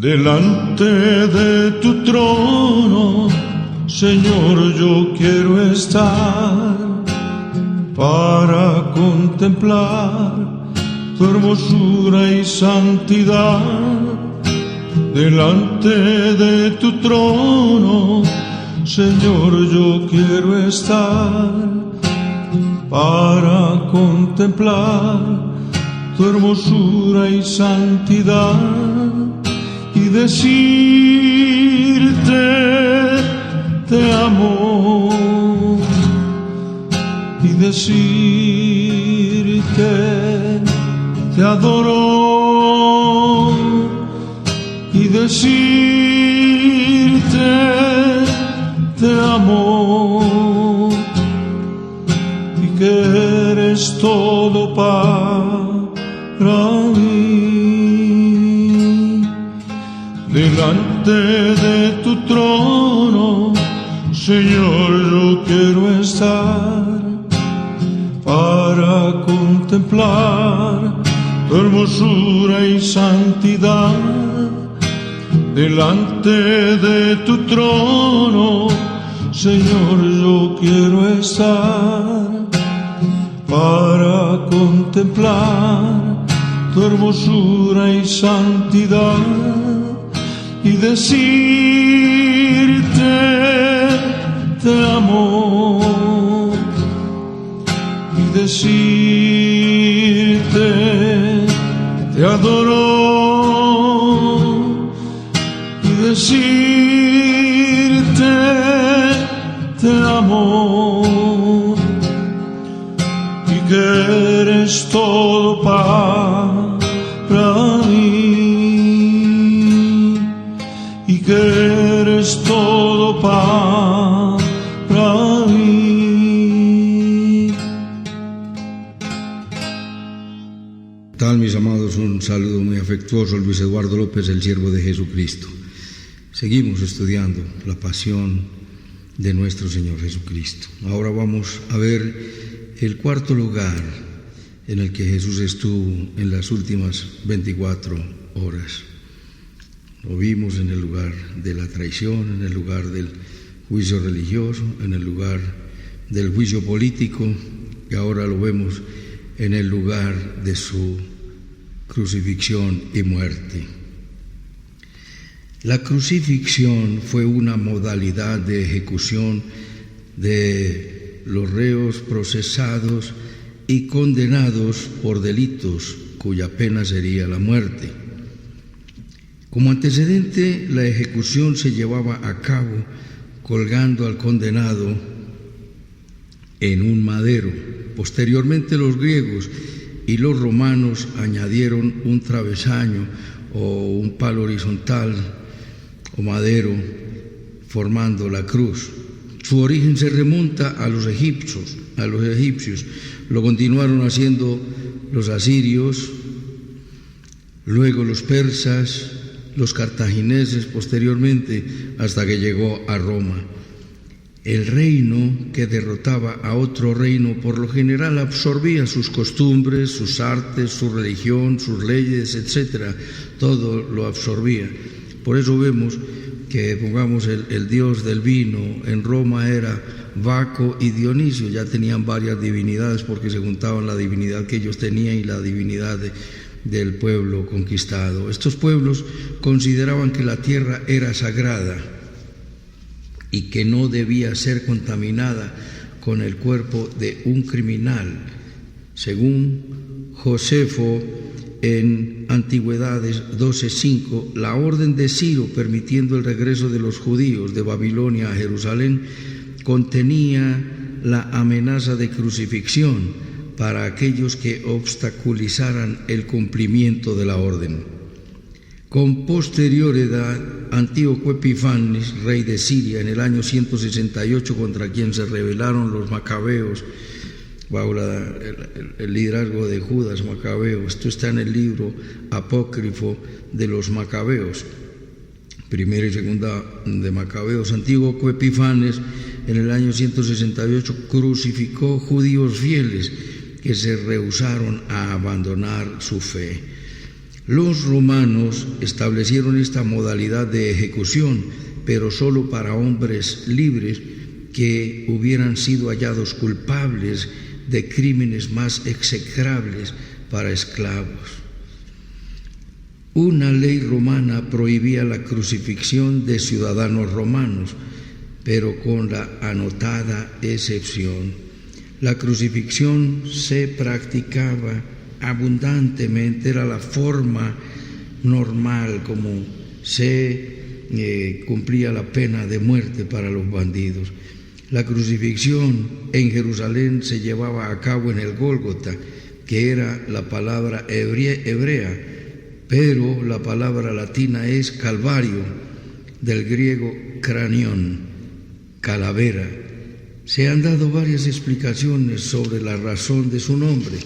Delante de tu trono, Señor, yo quiero estar para contemplar tu hermosura y santidad. Delante de tu trono, Señor, yo quiero estar para contemplar tu hermosura y santidad y decirte te amo y decirte te adoro y decirte te amo y que eres todo para mí. Delante de tu trono, Señor, yo quiero estar para contemplar tu hermosura y santidad. Delante de tu trono, Señor, yo quiero estar para contemplar tu hermosura y santidad y decirte te amo y decirte te adoro y decirte te amo y que eres todo para mí y que eres todo para mí. Tal, mis amados, un saludo muy afectuoso, Luis Eduardo López, el siervo de Jesucristo. Seguimos estudiando la pasión de nuestro Señor Jesucristo. Ahora vamos a ver el cuarto lugar en el que Jesús estuvo en las últimas 24 horas. Lo vimos en el lugar de la traición, en el lugar del juicio religioso, en el lugar del juicio político, y ahora lo vemos en el lugar de su crucifixión y muerte. La crucifixión fue una modalidad de ejecución de los reos procesados y condenados por delitos cuya pena sería la muerte. Como antecedente, la ejecución se llevaba a cabo colgando al condenado en un madero. Posteriormente, los griegos y los romanos añadieron un travesaño o un palo horizontal o madero formando la cruz. Su origen se remonta a los egipcios. Lo continuaron haciendo los asirios, luego los persas, los cartagineses posteriormente, hasta que llegó a Roma. El reino que derrotaba a otro reino por lo general absorbía sus costumbres, sus artes, su religión, sus leyes, etc. Todo lo absorbía. Por eso vemos que, pongamos, el dios del vino en Roma era Baco y Dionisio. Ya tenían varias divinidades porque se juntaban la divinidad que ellos tenían y la divinidad del pueblo conquistado. Estos pueblos consideraban que la tierra era sagrada y que no debía ser contaminada con el cuerpo de un criminal. Según Josefo, en Antigüedades 12:5, la orden de Ciro permitiendo el regreso de los judíos de Babilonia a Jerusalén contenía la amenaza de crucifixión para aquellos que obstaculizaran el cumplimiento de la orden. Con posterioridad, Antíoco Epifanes, rey de Siria, en el año 168, contra quien se rebelaron los macabeos, bajo el liderazgo de Judas Macabeo. Esto está en el libro apócrifo de los Macabeos, primera y segunda de Macabeos. Antíoco Epifanes, en el año 168, crucificó judíos fieles que se rehusaron a abandonar su fe. Los romanos establecieron esta modalidad de ejecución, pero solo para hombres libres que hubieran sido hallados culpables de crímenes más execrables para esclavos. Una ley romana prohibía la crucifixión de ciudadanos romanos, pero con la anotada excepción: la crucifixión se practicaba abundantemente, era la forma normal como se cumplía la pena de muerte para los bandidos. La crucifixión en Jerusalén se llevaba a cabo en el Gólgota, que era la palabra hebrea, pero la palabra latina es Calvario, del griego cranión, calavera. Se han dado varias explicaciones sobre la razón de su nombre.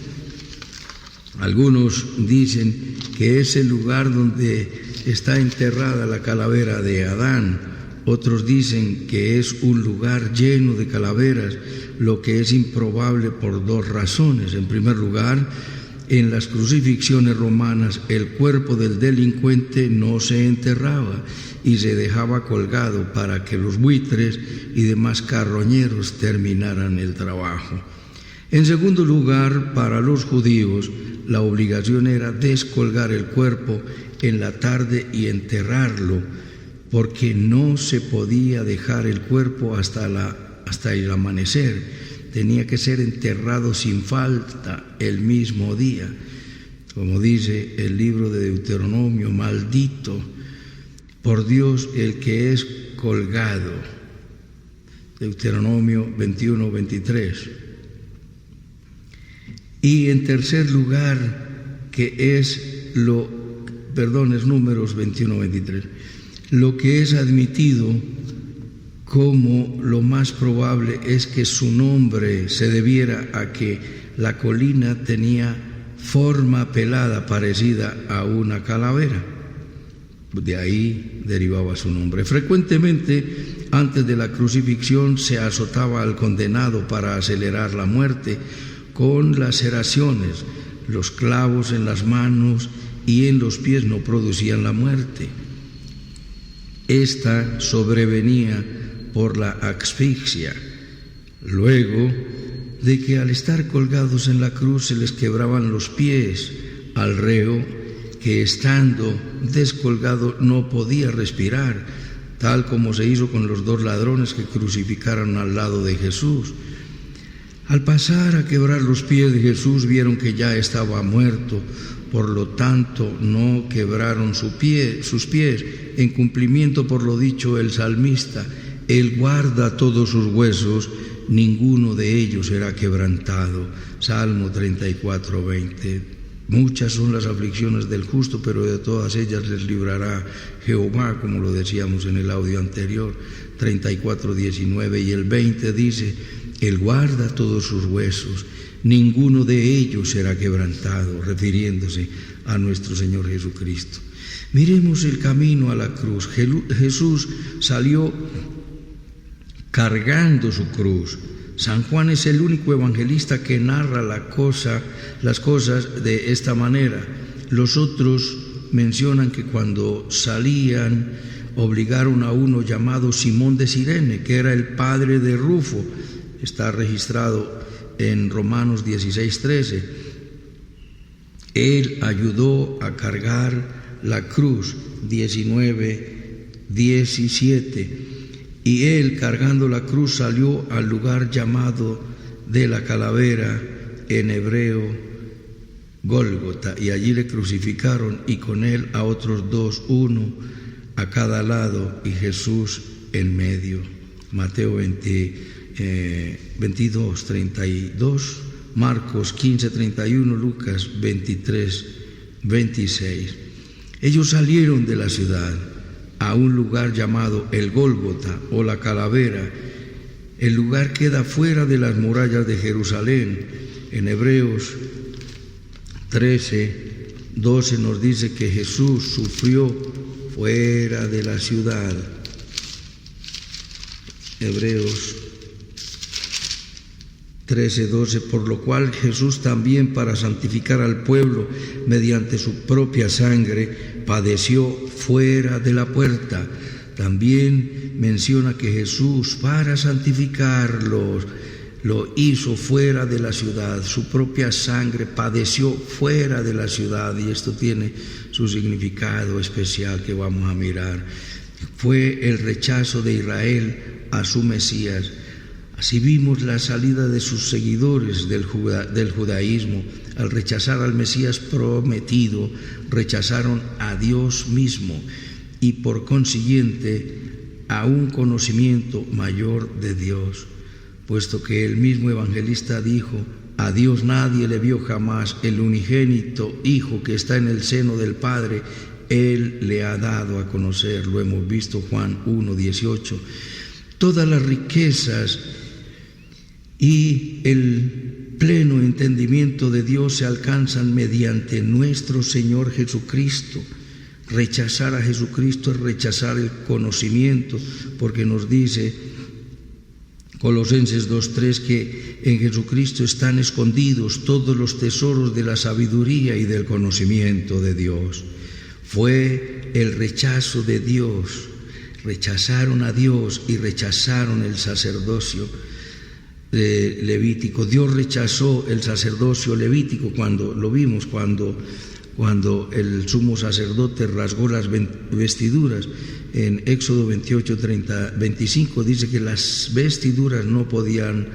Algunos dicen que es el lugar donde está enterrada la calavera de Adán. Otros dicen que es un lugar lleno de calaveras, lo que es improbable por dos razones. En primer lugar, en las crucifixiones romanas el cuerpo del delincuente no se enterraba y se dejaba colgado para que los buitres y demás carroñeros terminaran el trabajo. En segundo lugar, para los judíos, la obligación era descolgar el cuerpo en la tarde y enterrarlo, porque no se podía dejar el cuerpo hasta el amanecer. Tenía que ser enterrado sin falta el mismo día. Como dice el libro de Deuteronomio: maldito por Dios el que es colgado. Deuteronomio 21:23. Y en tercer lugar, es Números 21:23, lo que es admitido como lo más probable es que su nombre se debiera a que la colina tenía forma pelada parecida a una calavera. De ahí derivaba su nombre. Frecuentemente, antes de la crucifixión, se azotaba al condenado para acelerar la muerte con laceraciones. Los clavos en las manos y en los pies no producían la muerte. Esta sobrevenía por la asfixia, luego de que al estar colgados en la cruz se les quebraban los pies al reo, que estando descolgado no podía respirar, tal como se hizo con los dos ladrones que crucificaron al lado de Jesús. Al pasar a quebrar los pies de Jesús vieron que ya estaba muerto, por lo tanto no quebraron sus pies, en cumplimiento por lo dicho el salmista: Él guarda todos sus huesos, ninguno de ellos será quebrantado. Salmo 34:20. Muchas son las aflicciones del justo, pero de todas ellas les librará Jehová, como lo decíamos en el audio anterior, 34:19. Y el 20 dice: Él guarda todos sus huesos, ninguno de ellos será quebrantado, refiriéndose a nuestro Señor Jesucristo. Miremos el camino a la cruz. Jesús salió cargando su cruz. San Juan es el único evangelista que narra las cosas de esta manera. Los otros mencionan que cuando salían obligaron a uno llamado Simón de Cirene, que era el padre de Rufo. Está registrado en Romanos 16:13. Él ayudó a cargar la cruz, 19:17. Y él, cargando la cruz, salió al lugar llamado de la calavera, en hebreo Gólgota, y allí le crucificaron, y con él a otros dos, uno a cada lado, y Jesús en medio. Mateo 22:32, Marcos 15:31, Lucas 23:26. Ellos salieron de la ciudad a un lugar llamado el Gólgota o la calavera. El lugar queda fuera de las murallas de Jerusalén. En Hebreos 13:12 nos dice que Jesús sufrió fuera de la ciudad. Hebreos 13:12, por lo cual Jesús también, para santificar al pueblo mediante su propia sangre, padeció fuera de la puerta. También menciona que Jesús, para santificarlos, lo hizo fuera de la ciudad. Su propia sangre padeció fuera de la ciudad, y esto tiene su significado especial que vamos a mirar. Fue el rechazo de Israel a su Mesías. Así vimos la salida de sus seguidores del judaísmo. Al rechazar al Mesías prometido, rechazaron a Dios mismo y por consiguiente a un conocimiento mayor de Dios, puesto que el mismo evangelista dijo: a Dios nadie le vio jamás, el unigénito Hijo que está en el seno del Padre, Él le ha dado a conocer. Lo hemos visto, Juan 1:18. Todas las riquezas y el pleno entendimiento de Dios se alcanzan mediante nuestro Señor Jesucristo. Rechazar a Jesucristo es rechazar el conocimiento, porque nos dice Colosenses 2:3 que en Jesucristo están escondidos todos los tesoros de la sabiduría y del conocimiento de Dios. Fue el rechazo de Dios. Rechazaron a Dios y rechazaron el sacerdocio levítico. Dios rechazó el sacerdocio levítico cuando lo vimos, cuando el sumo sacerdote rasgó las vestiduras. En Éxodo 28:25 dice que las vestiduras no podían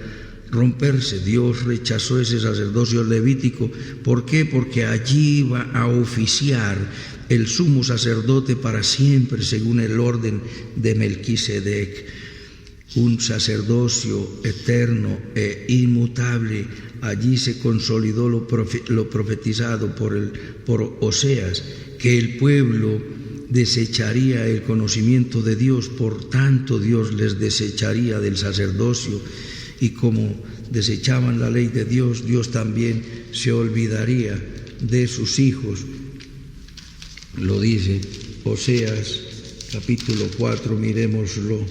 romperse. Dios rechazó ese sacerdocio levítico. ¿Por qué? Porque allí iba a oficiar el sumo sacerdote para siempre, según el orden de Melquisedec. Un sacerdocio eterno e inmutable. Allí se consolidó lo profetizado por Oseas, que el pueblo desecharía el conocimiento de Dios, por tanto Dios les desecharía del sacerdocio, y como desechaban la ley de Dios, Dios también se olvidaría de sus hijos. Lo dice Oseas capítulo 4, miremoslo.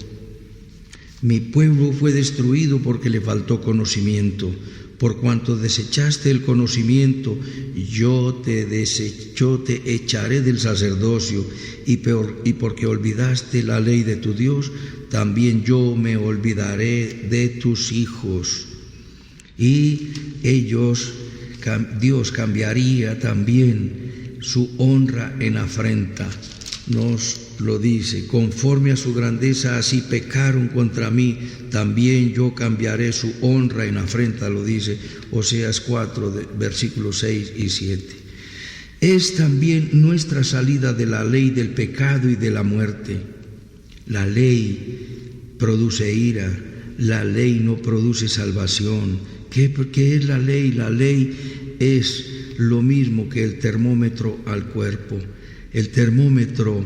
Mi pueblo fue destruido porque le faltó conocimiento. Por cuanto desechaste el conocimiento, yo te echaré del sacerdocio, y porque olvidaste la ley de tu Dios, también yo me olvidaré de tus hijos. Y Dios cambiaría también su honra en afrenta. Nos lo dice: conforme a su grandeza así pecaron contra mí, también yo cambiaré su honra en afrenta, lo dice Oseas 4, versículos 6 y 7. Es también nuestra salida de la ley del pecado y de la muerte. La ley produce ira, la ley no produce salvación. ¿Qué es la ley? La ley es lo mismo que el termómetro al cuerpo. El termómetro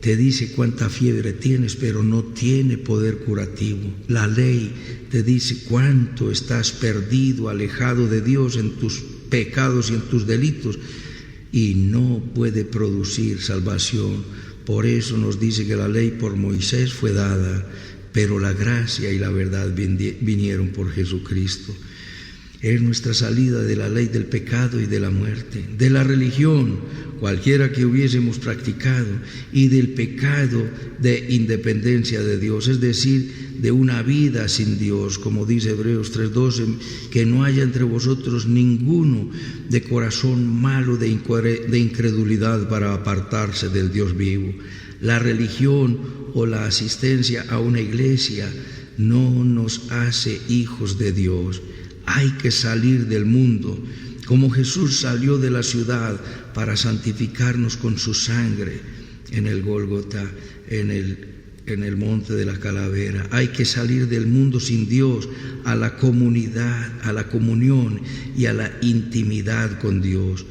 te dice cuánta fiebre tienes, pero no tiene poder curativo. La ley te dice cuánto estás perdido, alejado de Dios en tus pecados y en tus delitos, y no puede producir salvación. Por eso nos dice que la ley por Moisés fue dada, pero la gracia y la verdad vinieron por Jesucristo. Es nuestra salida de la ley del pecado y de la muerte, de la religión, cualquiera que hubiésemos practicado, y del pecado de independencia de Dios, es decir, de una vida sin Dios, como dice Hebreos 3:12, que no haya entre vosotros ninguno de corazón malo de incredulidad para apartarse del Dios vivo. La religión o la asistencia a una iglesia no nos hace hijos de Dios. Hay que salir del mundo, como Jesús salió de la ciudad para santificarnos con su sangre en el Gólgota, en el monte de la calavera. Hay que salir del mundo sin Dios a la comunidad, a la comunión y a la intimidad con Dios.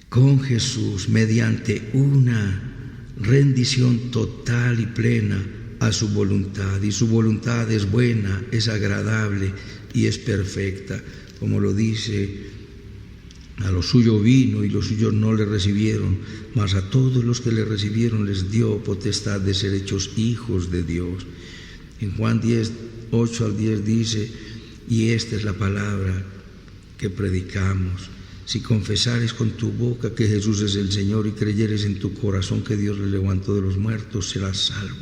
Con Jesús, mediante una rendición total y plena a su voluntad, y su voluntad es buena, es agradable y es perfecta, como lo dice: a los suyos vino y los suyos no le recibieron, mas a todos los que le recibieron les dio potestad de ser hechos hijos de Dios. En Juan 10, 8 al 10 dice: y esta es la palabra que predicamos. Si confesares con tu boca que Jesús es el Señor y creyeres en tu corazón que Dios le levantó de los muertos, serás salvo.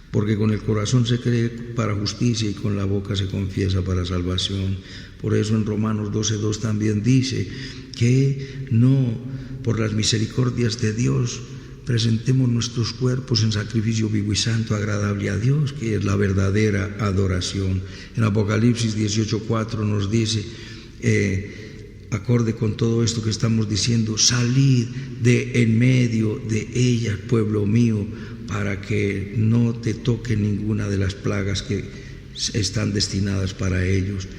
Porque con el corazón se cree para justicia y con la boca se confiesa para salvación. Por eso en Romanos 12:2 también dice que no, por las misericordias de Dios, presentemos nuestros cuerpos en sacrificio vivo y santo, agradable a Dios, que es la verdadera adoración. En Apocalipsis 18:4 nos dice, acorde con todo esto que estamos diciendo, salid de en medio de ellas, pueblo mío, para que no te toque ninguna de las plagas que están destinadas para ellos.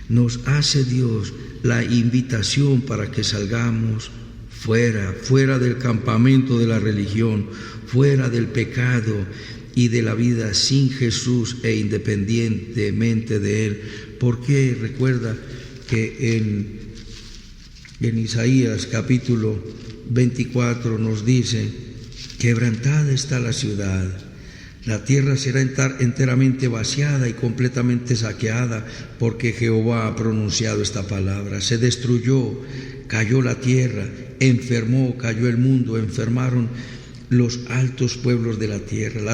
Nos hace Dios la invitación para que salgamos fuera del campamento de la religión, fuera del pecado y de la vida sin Jesús e independientemente de Él. Porque recuerda que en Isaías capítulo 24 nos dice: quebrantada está la ciudad, la tierra será enteramente vaciada y completamente saqueada, porque Jehová ha pronunciado esta palabra. Se destruyó, cayó la tierra, enfermó, cayó el mundo, enfermaron los altos pueblos de la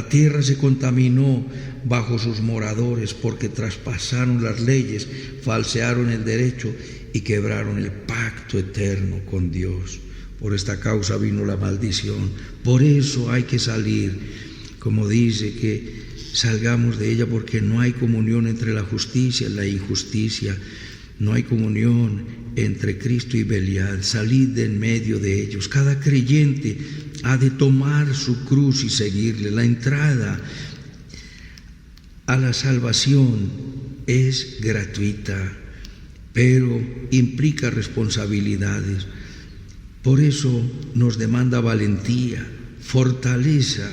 tierra se contaminó bajo sus moradores, porque traspasaron las leyes, falsearon el derecho y quebraron el pacto eterno con Dios. Por esta causa vino la maldición. Por eso hay que salir, como dice, que salgamos de ella, porque no hay comunión entre la justicia y la injusticia. No hay comunión entre Cristo y Belial. Salid de en medio de ellos. Cada creyente ha de tomar su cruz y seguirle. La entrada a la salvación es gratuita, pero implica responsabilidades. Por eso nos demanda valentía, fortaleza,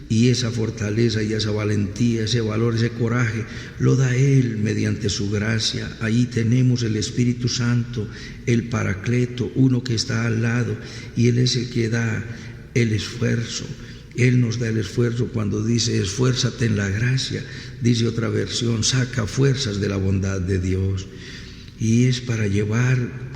y esa fortaleza y esa valentía, ese valor, ese coraje, lo da Él mediante su gracia. Ahí tenemos el Espíritu Santo, el Paracleto, uno que está al lado, y Él es el que da el esfuerzo. Él nos da el esfuerzo cuando dice: esfuérzate en la gracia. Dice otra versión: saca fuerzas de la bondad de Dios. Y es para llevar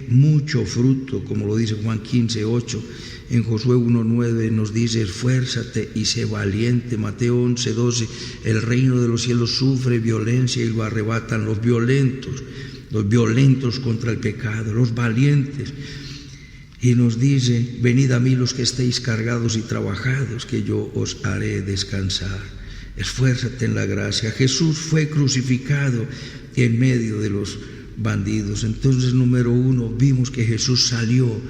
mucho fruto, como lo dice Juan 15:8. En Josué 1:9 nos dice: esfuérzate y sé valiente. Mateo 11:12, el reino de los cielos sufre violencia y lo arrebatan los violentos contra el pecado, los valientes. Y nos dice: venid a mí los que estéis cargados y trabajados, que yo os haré descansar. Esfuérzate en la gracia. Jesús fue crucificado en medio de los bandidos. Entonces, número uno, vimos que Jesús salió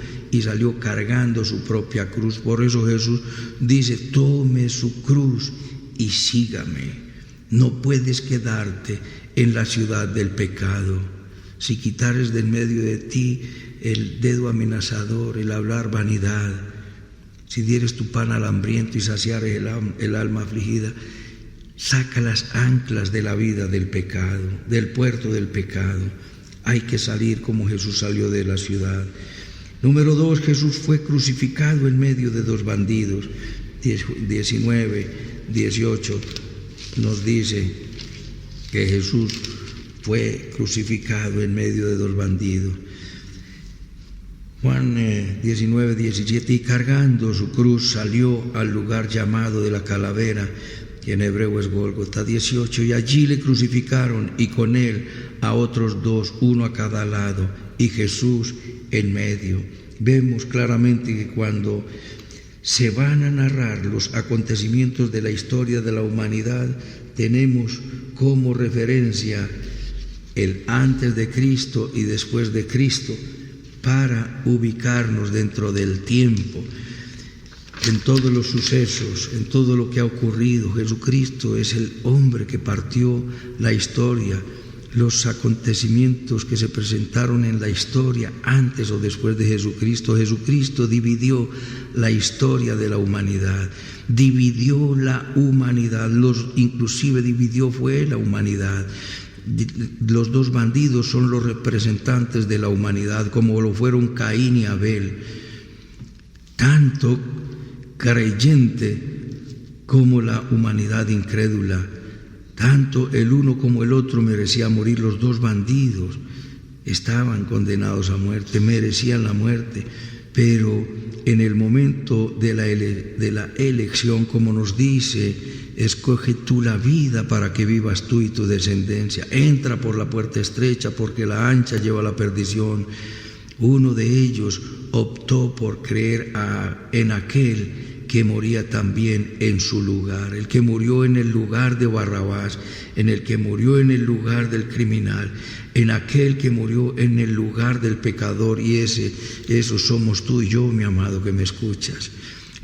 cargando su propia cruz. Por eso Jesús dice: tome su cruz y sígame. No puedes quedarte en la ciudad del pecado. Si quitares de en medio de ti el dedo amenazador, el hablar vanidad, si dieres tu pan al hambriento y saciares el alma afligida, saca las anclas de la vida del pecado, del puerto del pecado. Hay que salir como Jesús salió de la ciudad. Número 2, Jesús fue crucificado en medio de dos bandidos. 19:18 nos dice que Jesús fue crucificado en medio de dos bandidos. Juan 19:17, y cargando su cruz salió al lugar llamado de la calavera, que en hebreo es Gólgota. 18, y allí le crucificaron, y con él a otros dos, uno a cada lado, y Jesús en medio. Vemos claramente que cuando se van a narrar los acontecimientos de la historia de la humanidad, tenemos como referencia el antes de Cristo y después de Cristo, para ubicarnos dentro del tiempo, en todos los sucesos, en todo lo que ha ocurrido. Jesucristo es el hombre que partió la historia, los acontecimientos que se presentaron en la historia antes o después de Jesucristo. Jesucristo dividió la historia de la humanidad, dividió la humanidad, inclusive dividió fue la humanidad. Los dos bandidos son los representantes de la humanidad, como lo fueron Caín y Abel. Tanto creyente como la humanidad incrédula, Tanto el uno como el otro merecían morir. Los dos bandidos estaban condenados a muerte, merecían la muerte, pero en el momento de la elección, como nos dice, escoge tú la vida para que vivas tú y tu descendencia. Entra por la puerta estrecha, porque la ancha lleva a la perdición. Uno de ellos optó por creer en aquel que moría también en su lugar, el que murió en el lugar de Barrabás, en el que murió en el lugar del criminal, en aquel que murió en el lugar del pecador. Y esos somos tú y yo, mi amado, que me escuchas,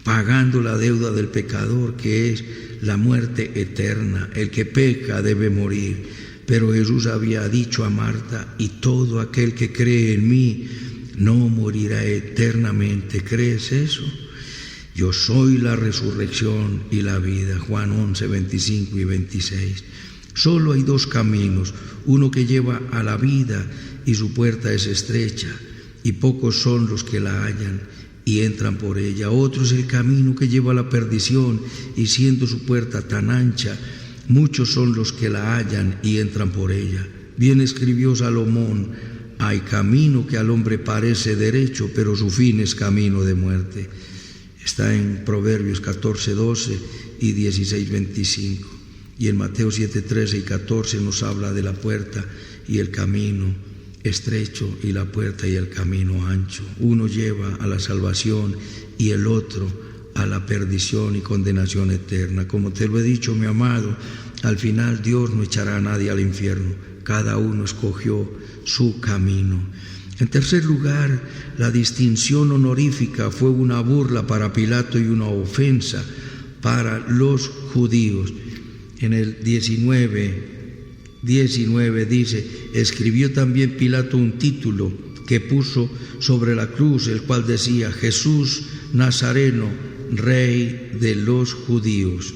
pagando la deuda del pecador, que es la muerte eterna. El que peca debe morir. Pero Jesús había dicho a Marta: y todo aquel que cree en mí no morirá eternamente. ¿Crees eso? Yo soy la resurrección y la vida. Juan 11, 25 y 26. Solo hay dos caminos, uno que lleva a la vida y su puerta es estrecha, y pocos son los que la hallan y entran por ella. Otro es el camino que lleva a la perdición, y siendo su puerta tan ancha, muchos son los que la hallan y entran por ella. Bien escribió Salomón: hay camino que al hombre parece derecho, pero su fin es camino de muerte. Está en Proverbios 14, 12 y 16, 25. Y en Mateo 7, 13 y 14 nos habla de la puerta y el camino estrecho, y la puerta y el camino ancho. Uno lleva a la salvación y el otro a la perdición y condenación eterna. Como te lo he dicho, mi amado, al final Dios no echará a nadie al infierno. Cada uno escogió su camino. En tercer lugar, la distinción honorífica fue una burla para Pilato y una ofensa para los judíos. En el 19 dice: escribió también Pilato un título que puso sobre la cruz, el cual decía: Jesús Nazareno, Rey de los judíos.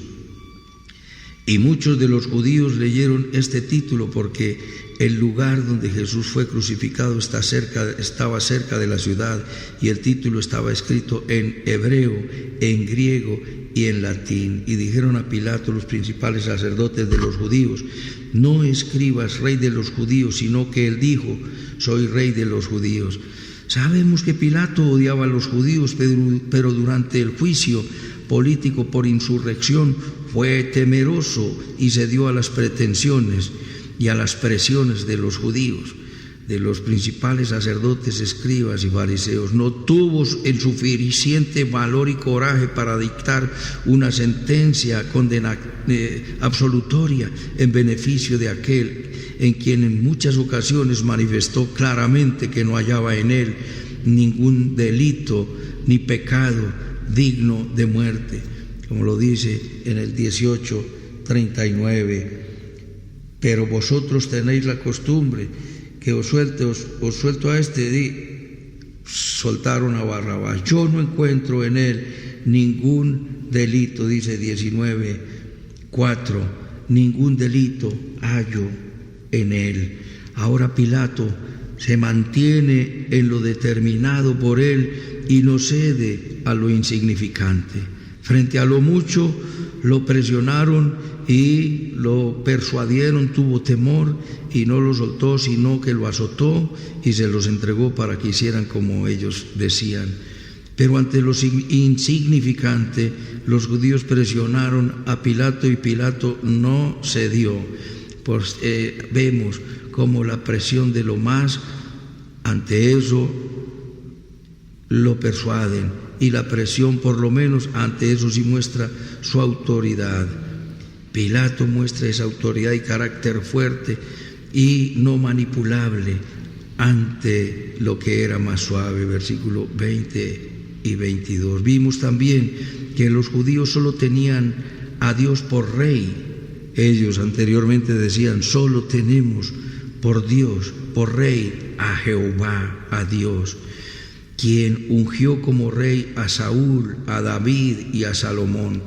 Y muchos de los judíos leyeron este título porque el lugar donde Jesús fue crucificado estaba cerca de la ciudad, y el título estaba escrito en hebreo, en griego y en latín. Y dijeron a Pilato los principales sacerdotes de los judíos: no escribas Rey de los judíos, sino que él dijo: soy Rey de los judíos. Sabemos que Pilato odiaba a los judíos, pero durante el juicio político por insurrección fue temeroso y cedió a las pretensiones y a las presiones de los judíos, de los principales sacerdotes, escribas y fariseos. No tuvo el suficiente valor y coraje para dictar una sentencia absolutoria en beneficio de aquel en quien en muchas ocasiones manifestó claramente que no hallaba en él ningún delito ni pecado digno de muerte, como lo dice en el 18:39. Pero vosotros tenéis la costumbre que os suelto a este. Soltaron a Barrabás. Yo no encuentro en él ningún delito, dice 19:4, ningún delito hallo en él. Ahora Pilato se mantiene en lo determinado por él y no cede a lo insignificante. Frente a lo mucho lo presionaron y lo persuadieron, tuvo temor y no lo soltó, sino que lo azotó y se los entregó para que hicieran como ellos decían. Pero ante lo insignificante, los judíos presionaron a Pilato y Pilato no cedió. Pues vemos como la presión de lo más, ante eso lo persuaden, y la presión por lo menos ante eso sí muestra su autoridad. Pilato muestra esa autoridad y carácter fuerte y no manipulable ante lo que era más suave. Versículo 20 y 22. Vimos también que los judíos solo tenían a Dios por rey. Ellos anteriormente decían: solo tenemos por Dios, por rey, a Jehová, a Dios, quien ungió como rey a Saúl, a David y a Salomón.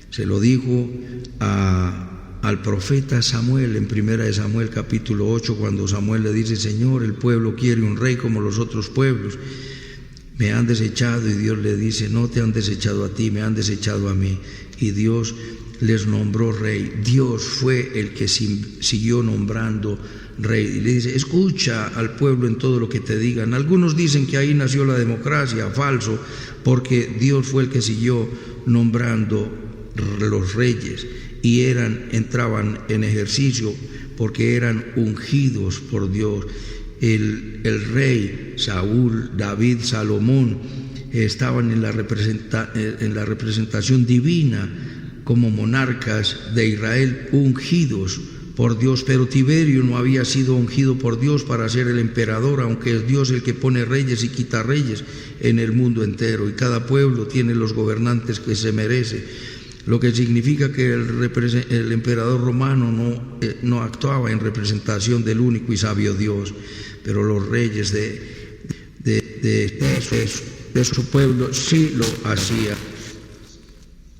Se lo dijo al profeta Samuel en 1 Samuel capítulo 8, cuando Samuel le dice: Señor, el pueblo quiere un rey como los otros pueblos. me han desechado, y Dios le dice, no te han desechado a ti, me han desechado a mí. Y Dios les nombró rey. Dios fue el que siguió nombrando rey. Y le dice, escucha al pueblo en todo lo que te digan. Algunos dicen que ahí nació la democracia, falso, porque Dios fue el que siguió nombrando los reyes, y entraban en ejercicio porque eran ungidos por Dios. El rey Saúl, David, Salomón estaban en la representación divina como monarcas de Israel, ungidos por Dios, pero Tiberio no había sido ungido por Dios para ser el emperador, aunque es Dios el que pone reyes y quita reyes en el mundo entero, y cada pueblo tiene los gobernantes que se merece, lo que significa que el emperador romano no actuaba en representación del único y sabio Dios, pero los reyes de su pueblo sí lo hacían.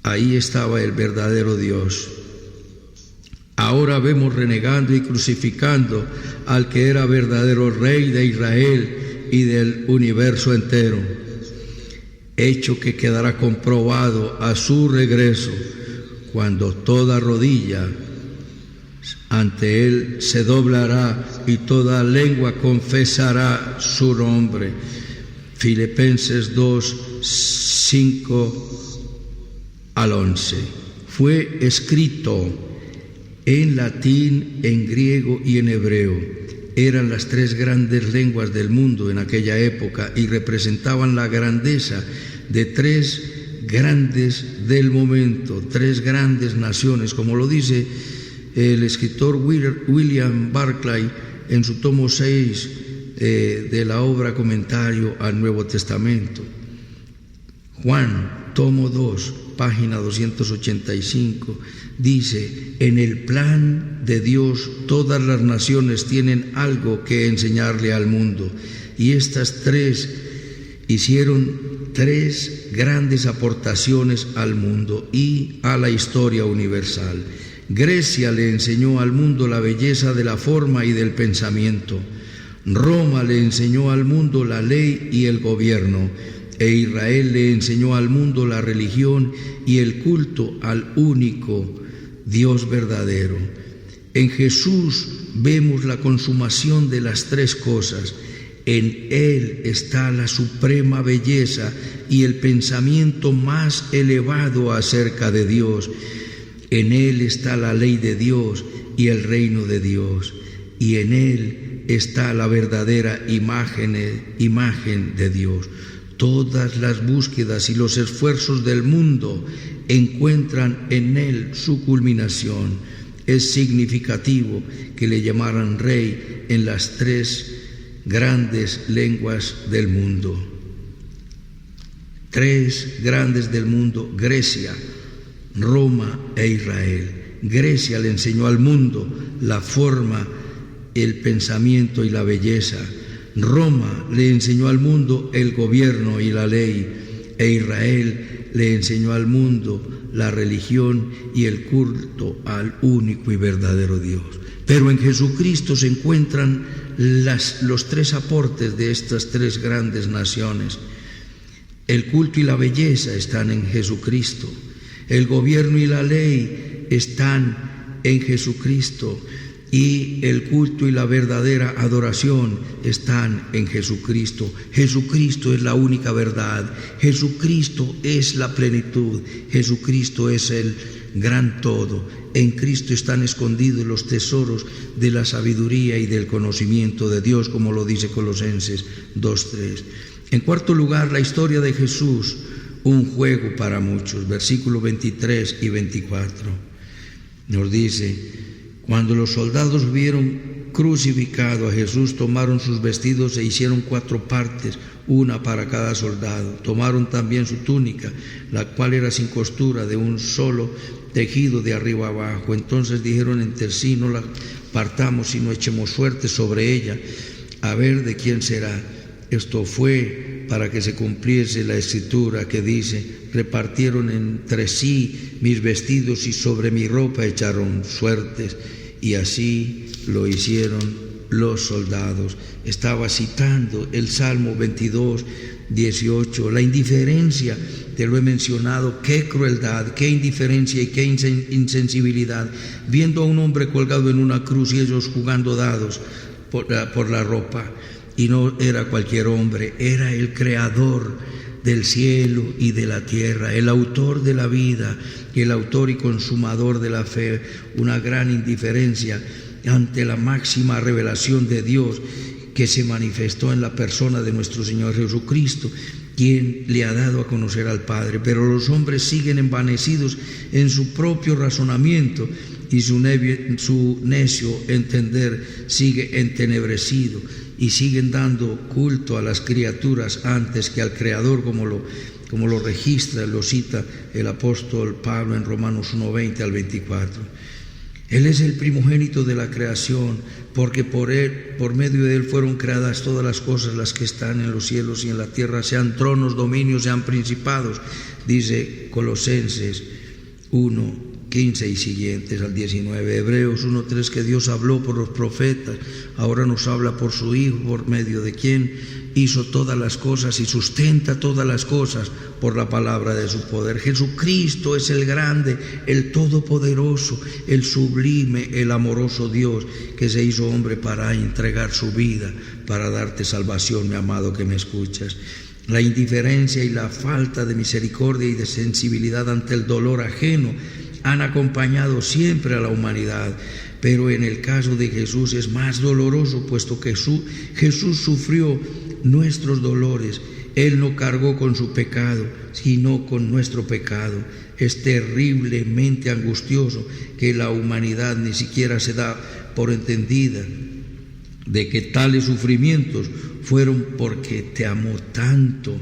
Ahí estaba el verdadero Dios. Ahora vemos renegando y crucificando al que era verdadero Rey de Israel y del universo entero, hecho que quedará comprobado a su regreso, cuando toda rodilla ante él se doblará y toda lengua confesará su nombre. Filipenses 2:5-11. Fue escrito en latín, en griego y en hebreo. Eran las tres grandes lenguas del mundo en aquella época y representaban la grandeza de tres grandes del momento, tres grandes naciones, como lo dice el escritor William Barclay en su tomo 6 de la obra Comentario al Nuevo Testamento. Juan, tomo 2, página 285, dice, en el plan de Dios todas las naciones tienen algo que enseñarle al mundo, y estas tres hicieron tres grandes aportaciones al mundo y a la historia universal. Grecia le enseñó al mundo la belleza de la forma y del pensamiento. Roma le enseñó al mundo la ley y el gobierno, e Israel le enseñó al mundo la religión y el culto al único Dios verdadero. En Jesús vemos la consumación de las tres cosas. En Él está la suprema belleza y el pensamiento más elevado acerca de Dios. En Él está la ley de Dios y el reino de Dios. Y en Él está la verdadera imagen de Dios. Todas las búsquedas y los esfuerzos del mundo encuentran en Él su culminación. Es significativo que le llamaran rey en las tres grandes lenguas del mundo. Tres grandes del mundo: Grecia, Roma e Israel. Grecia le enseñó al mundo la forma, el pensamiento y la belleza. Roma le enseñó al mundo el gobierno y la ley, e Israel le enseñó al mundo la religión y el culto al único y verdadero Dios. Pero en Jesucristo se encuentran los tres aportes de estas tres grandes naciones. El culto y la belleza están en Jesucristo. El gobierno y la ley están en Jesucristo. Y el culto y la verdadera adoración están en Jesucristo. Jesucristo es la única verdad. Jesucristo es la plenitud. Jesucristo es el gran todo. En Cristo están escondidos los tesoros de la sabiduría y del conocimiento de Dios, como lo dice Colosenses 2:3. En cuarto lugar, la historia de Jesús, un juego para muchos. Versículos 23 y 24. Nos dice: cuando los soldados vieron crucificado a Jesús, tomaron sus vestidos e hicieron 4 partes, una para cada soldado. Tomaron también su túnica, la cual era sin costura, de un solo tejido de arriba abajo. Entonces dijeron entre sí: no la partamos, sino echemos suerte sobre ella, a ver de quién será. Esto fue para que se cumpliese la escritura que dice: repartieron entre sí mis vestidos y sobre mi ropa echaron suertes. Y así lo hicieron los soldados. Estaba citando el Salmo 22 18. La indiferencia, te lo he mencionado, qué crueldad, qué indiferencia y qué insensibilidad. Viendo a un hombre colgado en una cruz y ellos jugando dados por la ropa. Y no era cualquier hombre, era el creador del cielo y de la tierra, el autor de la vida, el autor y consumador de la fe. Una gran indiferencia ante la máxima revelación de Dios que se manifestó en la persona de nuestro Señor Jesucristo, quien le ha dado a conocer al Padre. Pero los hombres siguen envanecidos en su propio razonamiento y su necio entender sigue entenebrecido, y siguen dando culto a las criaturas antes que al Creador, como lo registra, lo cita el apóstol Pablo en Romanos 1:20 al 24. Él es el primogénito de la creación, porque por medio de Él fueron creadas todas las cosas, las que están en los cielos y en la tierra, sean tronos, dominios, sean principados, dice Colosenses 1:15 y siguientes al 19. Hebreos 1:3, que Dios habló por los profetas, ahora nos habla por su Hijo, por medio de quien hizo todas las cosas y sustenta todas las cosas por la palabra de su poder. Jesucristo es el grande, el todopoderoso, el sublime, el amoroso Dios que se hizo hombre para entregar su vida, para darte salvación, mi amado que me escuchas. La indiferencia y la falta de misericordia y de sensibilidad ante el dolor ajeno han acompañado siempre a la humanidad, pero en el caso de Jesús es más doloroso, puesto que Jesús sufrió nuestros dolores. Él no cargó con su pecado, sino con nuestro pecado. Es terriblemente angustioso que la humanidad ni siquiera se da por entendida de que tales sufrimientos fueron porque te amó tanto,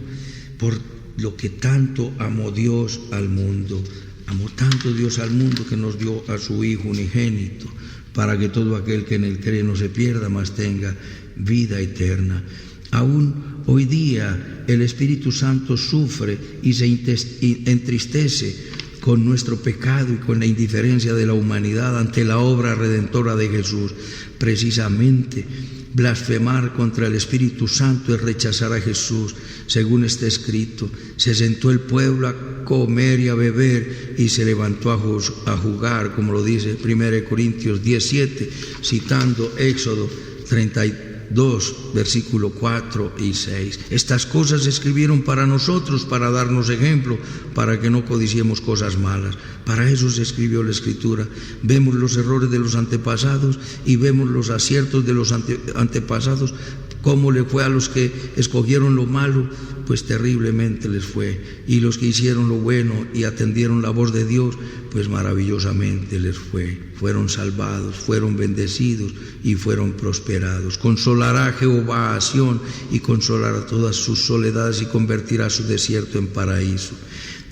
por lo que tanto amó Dios al mundo. Amó tanto Dios al mundo que nos dio a su Hijo unigénito, para que todo aquel que en él cree no se pierda, mas tenga vida eterna. Aún hoy día el Espíritu Santo sufre y se entristece con nuestro pecado y con la indiferencia de la humanidad ante la obra redentora de Jesús. Precisamente, blasfemar contra el Espíritu Santo es rechazar a Jesús. Según está escrito, se sentó el pueblo a comer y a beber y se levantó a jugar, como lo dice 1 Corintios 17, citando Éxodo 32, versículo 4 y 6. Estas cosas se escribieron para nosotros, para darnos ejemplo, para que no codiciemos cosas malas. Para eso se escribió la Escritura. Vemos los errores de los antepasados y vemos los aciertos de los antepasados. ¿Cómo le fue a los que escogieron lo malo? Pues terriblemente les fue. Y los que hicieron lo bueno y atendieron la voz de Dios, pues maravillosamente les fue. Fueron salvados, fueron bendecidos y fueron prosperados. Consolará Jehová a Sión y consolará todas sus soledades y convertirá su desierto en paraíso.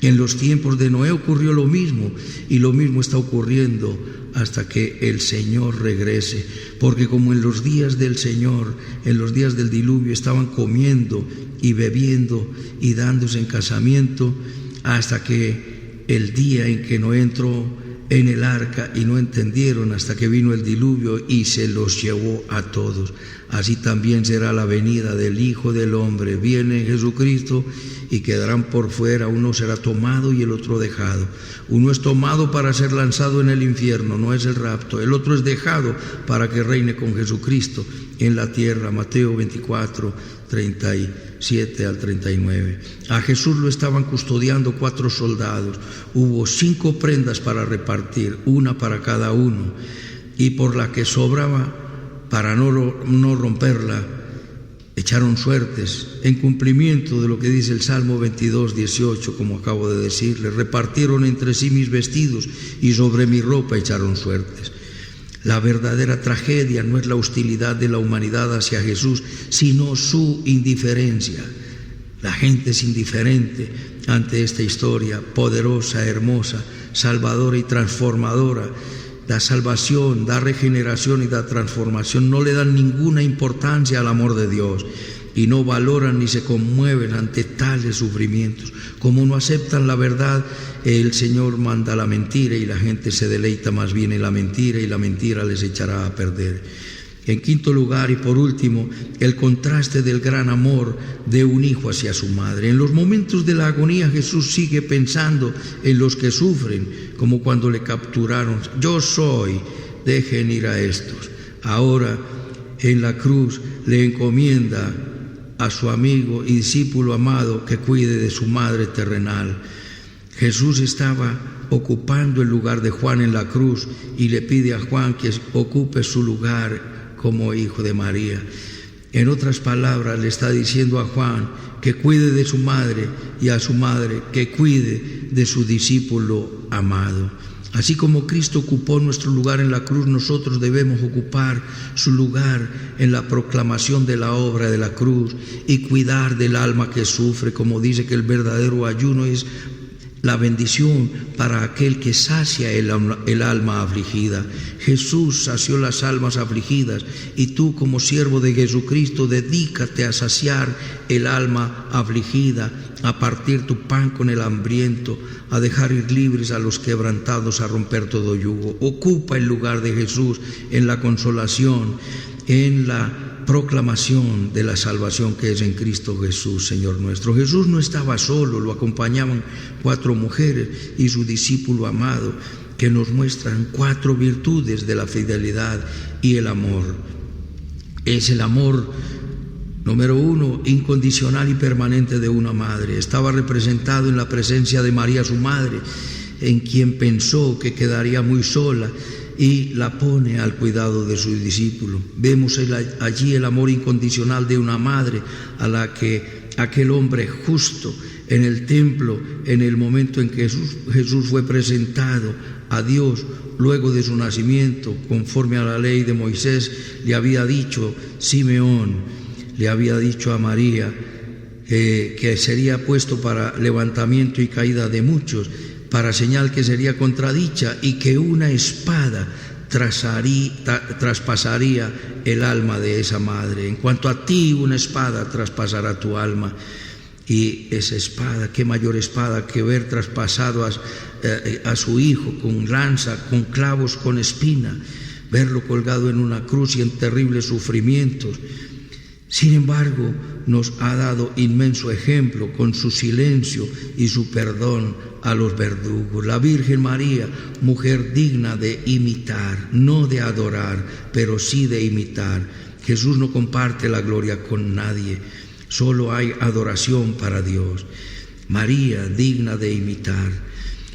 En los tiempos de Noé ocurrió lo mismo, y lo mismo está ocurriendo hasta que el Señor regrese, porque como en los días del Señor, en los días del diluvio, estaban comiendo y bebiendo y dándose en casamiento, hasta que el día en que Noé entró en el arca y no entendieron, hasta que vino el diluvio y se los llevó a todos. Así también será la venida del Hijo del Hombre. Viene Jesucristo y quedarán por fuera, uno será tomado y el otro dejado. Uno es tomado para ser lanzado en el infierno, no es el rapto. El otro es dejado para que reine con Jesucristo en la tierra. Mateo 24, 37 al 39. A Jesús lo estaban custodiando 4 soldados. Hubo 5 prendas para repartir, una para cada uno, y por la que sobraba, para no romperla, echaron suertes, en cumplimiento de lo que dice el Salmo 22, 18, como acabo de decirle. Repartieron entre sí mis vestidos y sobre mi ropa echaron suertes. La verdadera tragedia no es la hostilidad de la humanidad hacia Jesús, sino su indiferencia. La gente es indiferente ante esta historia poderosa, hermosa, salvadora y transformadora. Da salvación, da regeneración y da transformación. No le dan ninguna importancia al amor de Dios y no valoran ni se conmueven ante tales sufrimientos. Como no aceptan la verdad, el Señor manda la mentira y la gente se deleita más bien en la mentira, y la mentira les echará a perder. En quinto lugar y por último, el contraste del gran amor de un hijo hacia su madre. En los momentos de la agonía Jesús sigue pensando en los que sufren, como cuando le capturaron. Yo soy, dejen ir a estos. Ahora en la cruz le encomienda a su amigo y discípulo amado que cuide de su madre terrenal. Jesús estaba ocupando el lugar de Juan en la cruz y le pide a Juan que ocupe su lugar como hijo de María. En otras palabras, le está diciendo a Juan que cuide de su madre y a su madre que cuide de su discípulo amado. Así como Cristo ocupó nuestro lugar en la cruz, nosotros debemos ocupar su lugar en la proclamación de la obra de la cruz y cuidar del alma que sufre, como dice que el verdadero ayuno es la bendición para aquel que sacia el alma afligida. Jesús sació las almas afligidas y tú, como siervo de Jesucristo, dedícate a saciar el alma afligida, a partir tu pan con el hambriento, a dejar ir libres a los quebrantados, a romper todo yugo. Ocupa el lugar de Jesús en la consolación, en la proclamación de la salvación que es en Cristo Jesús, Señor nuestro. Jesús no estaba solo, lo acompañaban 4 mujeres y su discípulo amado, que nos muestran 4 virtudes de la fidelidad y el amor. Es el amor, número 1, incondicional y permanente de una madre. Estaba representado en la presencia de María, su madre, en quien pensó que quedaría muy sola, y la pone al cuidado de su discípulo. Vemos allí el amor incondicional de una madre a la que aquel hombre justo en el templo, en el momento en que Jesús fue presentado a Dios luego de su nacimiento, conforme a la ley de Moisés, le había dicho Simeón, le había dicho a María que sería puesto para levantamiento y caída de muchos, para señal que sería contradicha y que una espada traspasaría el alma de esa madre. En cuanto a ti, una espada traspasará tu alma. Y esa espada, qué mayor espada que ver traspasado a su hijo con lanza, con clavos, con espina, verlo colgado en una cruz y en terribles sufrimientos. Sin embargo, nos ha dado inmenso ejemplo con su silencio y su perdón a los verdugos. La Virgen María, mujer digna de imitar, no de adorar, pero sí de imitar. Jesús no comparte la gloria con nadie, solo hay adoración para Dios. María, digna de imitar.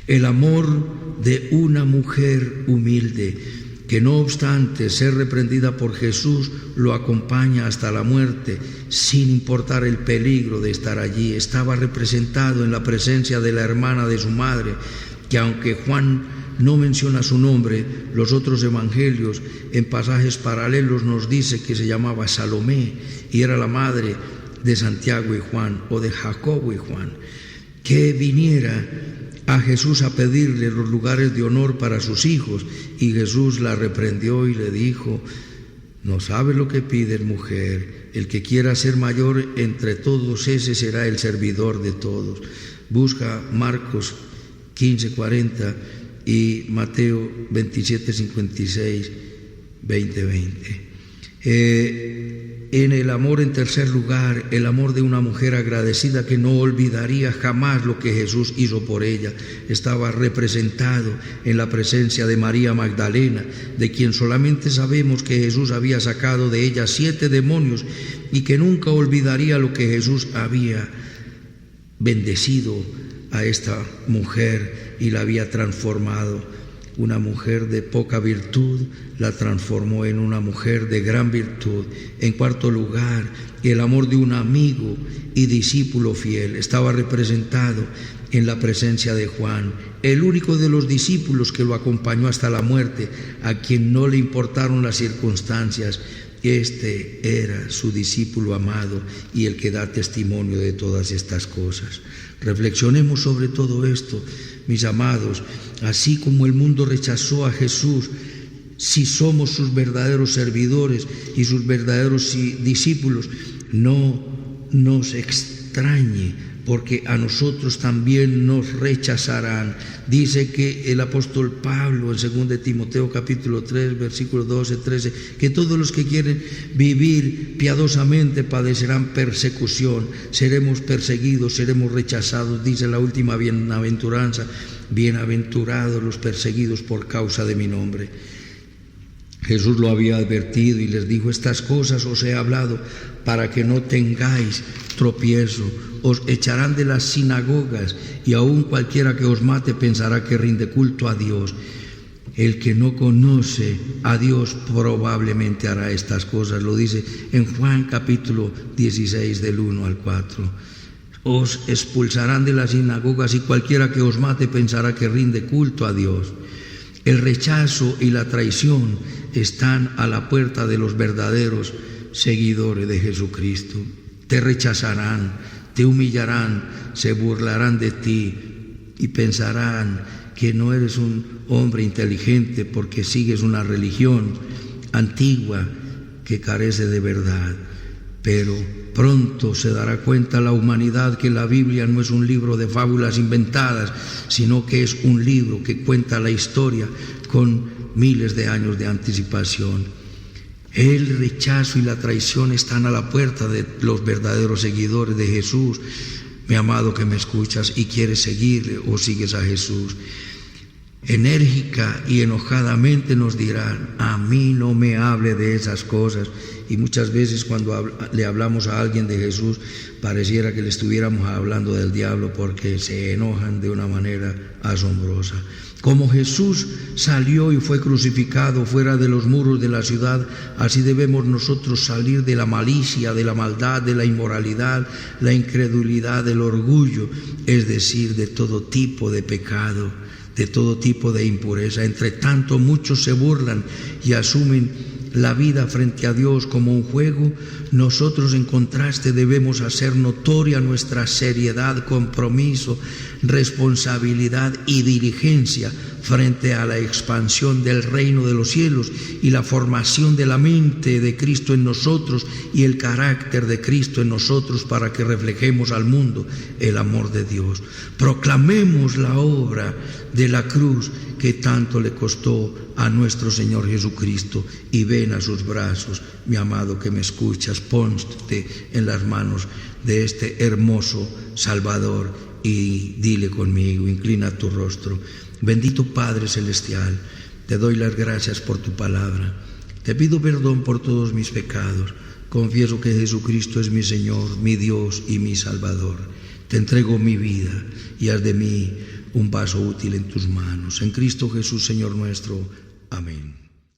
El amor de una mujer humilde, que no obstante ser reprendida por Jesús, lo acompaña hasta la muerte, sin importar el peligro de estar allí. Estaba representado en la presencia de la hermana de su madre, que aunque Juan no menciona su nombre, los otros evangelios en pasajes paralelos nos dice que se llamaba Salomé y era la madre de Santiago y Juan, o de Jacobo y Juan, que viniera a Jesús a pedirle los lugares de honor para sus hijos, y Jesús la reprendió y le dijo: no sabes lo que pides, mujer. El que quiera ser mayor entre todos, ese será el servidor de todos. Busca Marcos 15:40 y Mateo 27:56, 20. En el amor, en tercer lugar, el amor de una mujer agradecida que no olvidaría jamás lo que Jesús hizo por ella. Estaba representado en la presencia de María Magdalena, de quien solamente sabemos que Jesús había sacado de ella 7 demonios y que nunca olvidaría lo que Jesús había bendecido a esta mujer y la había transformado. Una mujer de poca virtud la transformó en una mujer de gran virtud. En cuarto lugar, el amor de un amigo y discípulo fiel estaba representado en la presencia de Juan, el único de los discípulos que lo acompañó hasta la muerte, a quien no le importaron las circunstancias. Este era su discípulo amado y el que da testimonio de todas estas cosas. Reflexionemos sobre todo esto, mis amados. Así como el mundo rechazó a Jesús, si somos sus verdaderos servidores y sus verdaderos discípulos, no nos extrañe porque a nosotros también nos rechazarán. Dice que el apóstol Pablo en 2 Timoteo capítulo 3, versículos 12, 13, que todos los que quieren vivir piadosamente padecerán persecución, seremos perseguidos, seremos rechazados. Dice la última bienaventuranza: bienaventurados los perseguidos por causa de mi nombre. Jesús lo había advertido y les dijo: estas cosas os he hablado para que no tengáis tropiezo. Os echarán de las sinagogas y aun cualquiera que os mate pensará que rinde culto a Dios. El que no conoce a Dios probablemente hará estas cosas. Lo dice en Juan capítulo 16 del 1 al 4. Os expulsarán de las sinagogas y cualquiera que os mate pensará que rinde culto a Dios. El rechazo y la traición están a la puerta de los verdaderos seguidores de Jesucristo. Te rechazarán, te humillarán, se burlarán de ti y pensarán que no eres un hombre inteligente porque sigues una religión antigua que carece de verdad. Pero pronto se dará cuenta la humanidad que la Biblia no es un libro de fábulas inventadas, sino que es un libro que cuenta la historia con miles de años de anticipación. El rechazo y la traición están a la puerta de los verdaderos seguidores de Jesús. Mi amado que me escuchas y quieres seguirle o sigues a Jesús, enérgica y enojadamente nos dirán: a mí no me hable de esas cosas. Y muchas veces cuando le hablamos a alguien de Jesús pareciera que le estuviéramos hablando del diablo, porque se enojan de una manera asombrosa. Como Jesús salió y fue crucificado fuera de los muros de la ciudad, así debemos nosotros salir de la malicia, de la maldad, de la inmoralidad, la incredulidad, del orgullo, es decir, de todo tipo de pecado, de todo tipo de impureza. Entre tanto, muchos se burlan y asumen la vida frente a Dios como un juego. Nosotros, en contraste, debemos hacer notoria nuestra seriedad, compromiso, responsabilidad y diligencia frente a la expansión del reino de los cielos y la formación de la mente de Cristo en nosotros y el carácter de Cristo en nosotros, para que reflejemos al mundo el amor de Dios. Proclamemos la obra de la cruz que tanto le costó a nuestro Señor Jesucristo, y ven a sus brazos, mi amado que me escuchas, ponte en las manos de este hermoso Salvador y dile conmigo, inclina tu rostro. Bendito Padre Celestial, te doy las gracias por tu palabra. Te pido perdón por todos mis pecados. Confieso que Jesucristo es mi Señor, mi Dios y mi Salvador. Te entrego mi vida y haz de mí un vaso útil en tus manos. En Cristo Jesús, Señor nuestro. Amén.